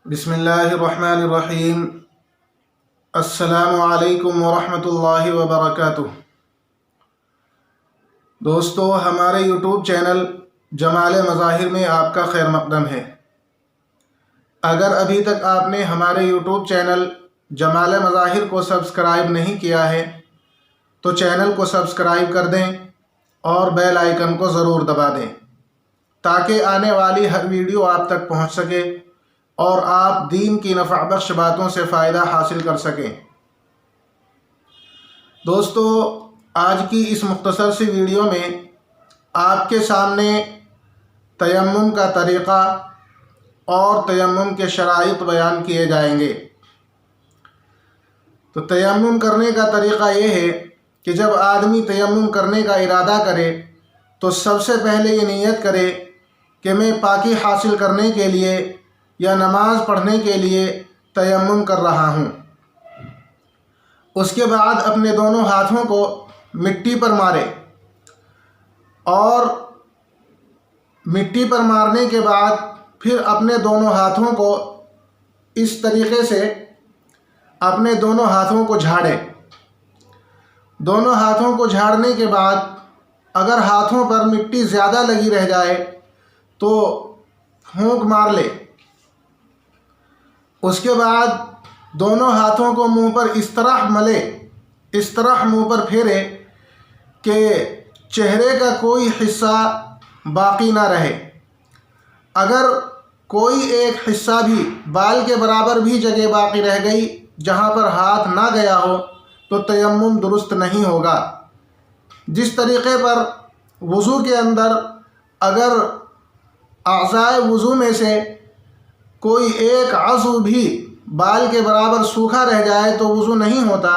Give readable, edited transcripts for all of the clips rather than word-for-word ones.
بسم اللہ الرحمن الرحیم۔ السلام علیکم ورحمۃ اللہ وبرکاتہ۔ دوستو، ہمارے یوٹیوب چینل جمال مظاہر میں آپ کا خیر مقدم ہے۔ اگر ابھی تک آپ نے ہمارے یوٹیوب چینل جمال مظاہر کو سبسکرائب نہیں کیا ہے تو چینل کو سبسکرائب کر دیں اور بیل آئیکن کو ضرور دبا دیں تاکہ آنے والی ہر ویڈیو آپ تک پہنچ سکے اور آپ دین کی نفع بخش باتوں سے فائدہ حاصل کر سکیں۔ دوستو، آج کی اس مختصر سی ویڈیو میں آپ کے سامنے تیمم کا طریقہ اور تیمم کے شرائط بیان کیے جائیں گے۔ تو تیمم کرنے کا طریقہ یہ ہے کہ جب آدمی تیمم کرنے کا ارادہ کرے تو سب سے پہلے یہ نیت کرے کہ میں پاکی حاصل کرنے کے لیے یا نماز پڑھنے کے لیے تیمم کر رہا ہوں۔ اس کے بعد اپنے دونوں ہاتھوں کو مٹی پر مارے اور مٹی پر مارنے کے بعد پھر اپنے دونوں ہاتھوں کو اس طریقے سے اپنے دونوں ہاتھوں کو جھاڑے۔ دونوں ہاتھوں کو جھاڑنے کے بعد اگر ہاتھوں پر مٹی زیادہ لگی رہ جائے تو پھونک مار لے۔ اس کے بعد دونوں ہاتھوں کو منہ پر اس طرح ملے، اس طرح منہ پر پھیرے کہ چہرے کا کوئی حصہ باقی نہ رہے۔ اگر کوئی ایک حصہ بھی بال کے برابر بھی جگہ باقی رہ گئی جہاں پر ہاتھ نہ گیا ہو تو تیمم درست نہیں ہوگا۔ جس طریقے پر وضو کے اندر اگر اعضائے وضو میں سے کوئی ایک عضو بھی بال کے برابر سوکھا رہ جائے تو وضو نہیں ہوتا،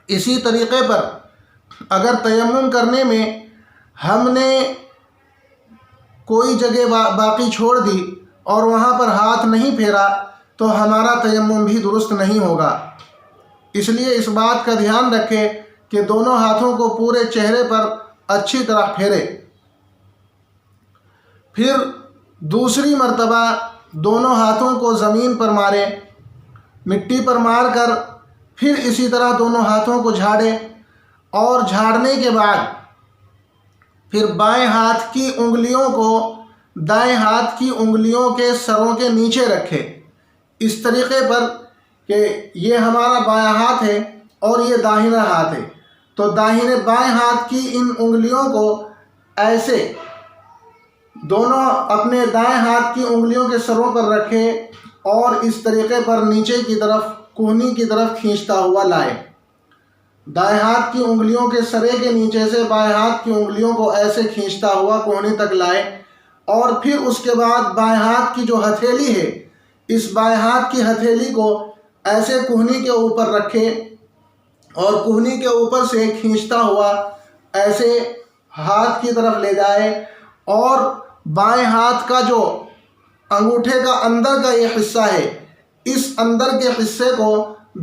اسی طریقے پر اگر تیمم کرنے میں ہم نے کوئی جگہ باقی چھوڑ دی اور وہاں پر ہاتھ نہیں پھیرا تو ہمارا تیمم بھی درست نہیں ہوگا۔ اس لیے اس بات کا دھیان رکھے کہ دونوں ہاتھوں کو پورے چہرے پر اچھی طرح پھیرے۔ پھر دوسری مرتبہ دونوں ہاتھوں کو زمین پر مارے، مٹی پر مار کر پھر اسی طرح دونوں ہاتھوں کو جھاڑے اور جھاڑنے کے بعد پھر بائیں ہاتھ کی انگلیوں کو دائیں ہاتھ کی انگلیوں کے سروں کے نیچے رکھے، اس طریقے پر کہ یہ ہمارا بایاں ہاتھ ہے اور یہ داہنا ہاتھ ہے، تو بائیں ہاتھ کی ان انگلیوں کو ایسے دونوں اپنے دائیں ہاتھ کی انگلیوں کے سروں پر رکھے اور اس طریقے پر نیچے کی طرف کوہنی کی طرف کھینچتا ہوا لائے۔ دائیں ہاتھ کی انگلیوں کے سرے کے نیچے سے بائیں ہاتھ کی انگلیوں کو ایسے کھینچتا ہوا کوہنی تک لائے اور پھر اس کے بعد بائیں ہاتھ کی جو ہتھیلی ہے اس بائیں ہاتھ کی ہتھیلی کو ایسے کوہنی کے اوپر رکھے اور کوہنی کے اوپر سے کھینچتا ہوا ایسے ہاتھ کی طرف لے جائے اور بائیں ہاتھ کا جو انگوٹھے کا اندر کا یہ حصہ ہے اس اندر کے حصے کو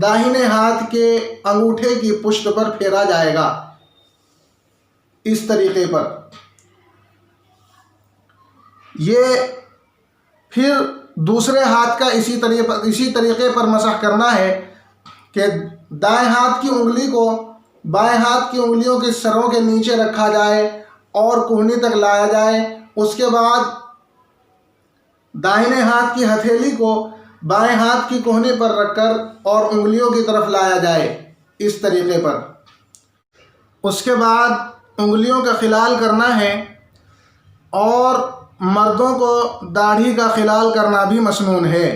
داہنے ہاتھ کے انگوٹھے کی پشت پر پھیرا جائے گا، اس طریقے پر۔ یہ پھر دوسرے ہاتھ کا اسی طریقے پر مسح کرنا ہے کہ دائیں ہاتھ کی انگلی کو بائیں ہاتھ کی انگلیوں کے سروں کے نیچے رکھا جائے اور کوہنی تک لایا جائے۔ اس کے بعد داہنے ہاتھ کی ہتھیلی کو بائیں ہاتھ کی کوہنی پر رکھ کر اور انگلیوں کی طرف لایا جائے، اس طریقے پر۔ اس کے بعد انگلیوں کا خلال کرنا ہے اور مردوں کو داڑھی کا خلال کرنا بھی مسنون ہے۔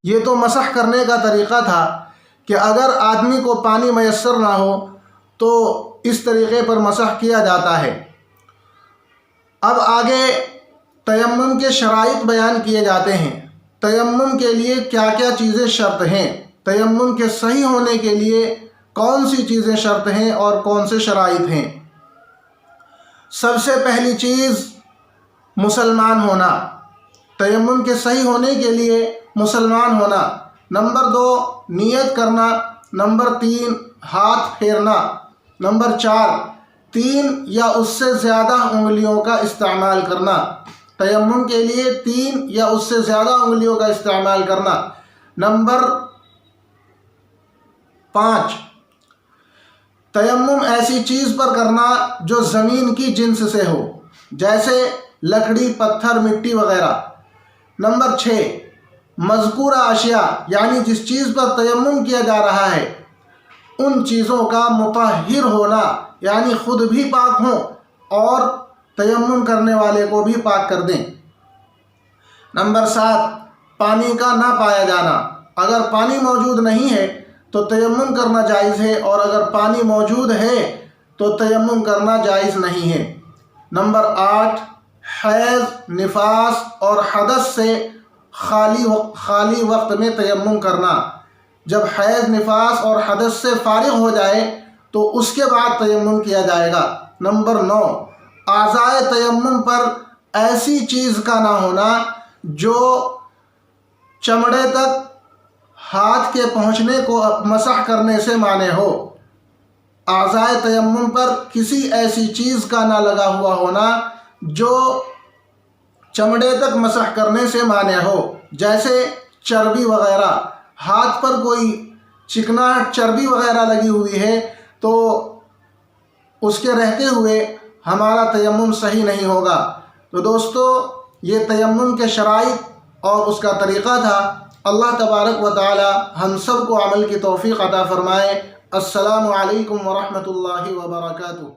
یہ تو مسح کرنے کا طریقہ تھا کہ اگر آدمی کو پانی میسر نہ ہو تو اس طریقے پر مسح کیا جاتا ہے۔ اب آگے تیمم کے شرائط بیان کیے جاتے ہیں۔ تیمم کے لیے کیا کیا چیزیں شرط ہیں، تیمم کے صحیح ہونے کے لیے کون سی چیزیں شرط ہیں اور کون سے شرائط ہیں۔ سب سے پہلی چیز مسلمان ہونا، تیمم کے صحیح ہونے کے لیے مسلمان ہونا۔ نمبر 2 نیت کرنا۔ نمبر 3 ہاتھ پھیرنا۔ نمبر 4 3 یا اس سے زیادہ انگلیوں کا استعمال کرنا۔ تیمم کے لیے 3 یا اس سے زیادہ انگلیوں کا استعمال کرنا۔ نمبر 5، تیمم ایسی چیز پر کرنا جو زمین کی جنس سے ہو، جیسے لکڑی، پتھر، مٹی وغیرہ۔ نمبر 6، مذکورہ اشیاء یعنی جس چیز پر تیمم کیا جا رہا ہے ان چیزوں کا مطہر ہونا، یعنی خود بھی پاک ہوں اور تیمم کرنے والے کو بھی پاک کر دیں۔ نمبر 7، پانی کا نہ پایا جانا۔ اگر پانی موجود نہیں ہے تو تیمم کرنا جائز ہے، اور اگر پانی موجود ہے تو تیمم کرنا جائز نہیں ہے۔ نمبر 8، حیض، نفاس اور حدث سے خالی وقت میں تیمم کرنا۔ جب حیض، نفاس اور حدث سے فارغ ہو جائے تو اس کے بعد تیمم کیا جائے گا۔ نمبر 9، اعضائے تیمم پر ایسی چیز کا نہ ہونا جو چمڑے تک ہاتھ کے پہنچنے کو مسح کرنے سے مانع ہو۔ اعضائے تیمم پر کسی ایسی چیز کا نہ لگا ہوا ہونا جو چمڑے تک مسح کرنے سے مانع ہو، جیسے چربی وغیرہ۔ ہاتھ پر کوئی چکناہٹ چربی وغیرہ لگی ہوئی ہے تو اس کے رہتے ہوئے ہمارا تیمم صحیح نہیں ہوگا۔ تو دوستو، یہ تیمم کے شرائط اور اس کا طریقہ تھا۔ اللہ تبارک و تعالی ہم سب کو عمل کی توفیق عطا فرمائے۔ السلام علیکم ورحمۃ اللہ وبرکاتہ۔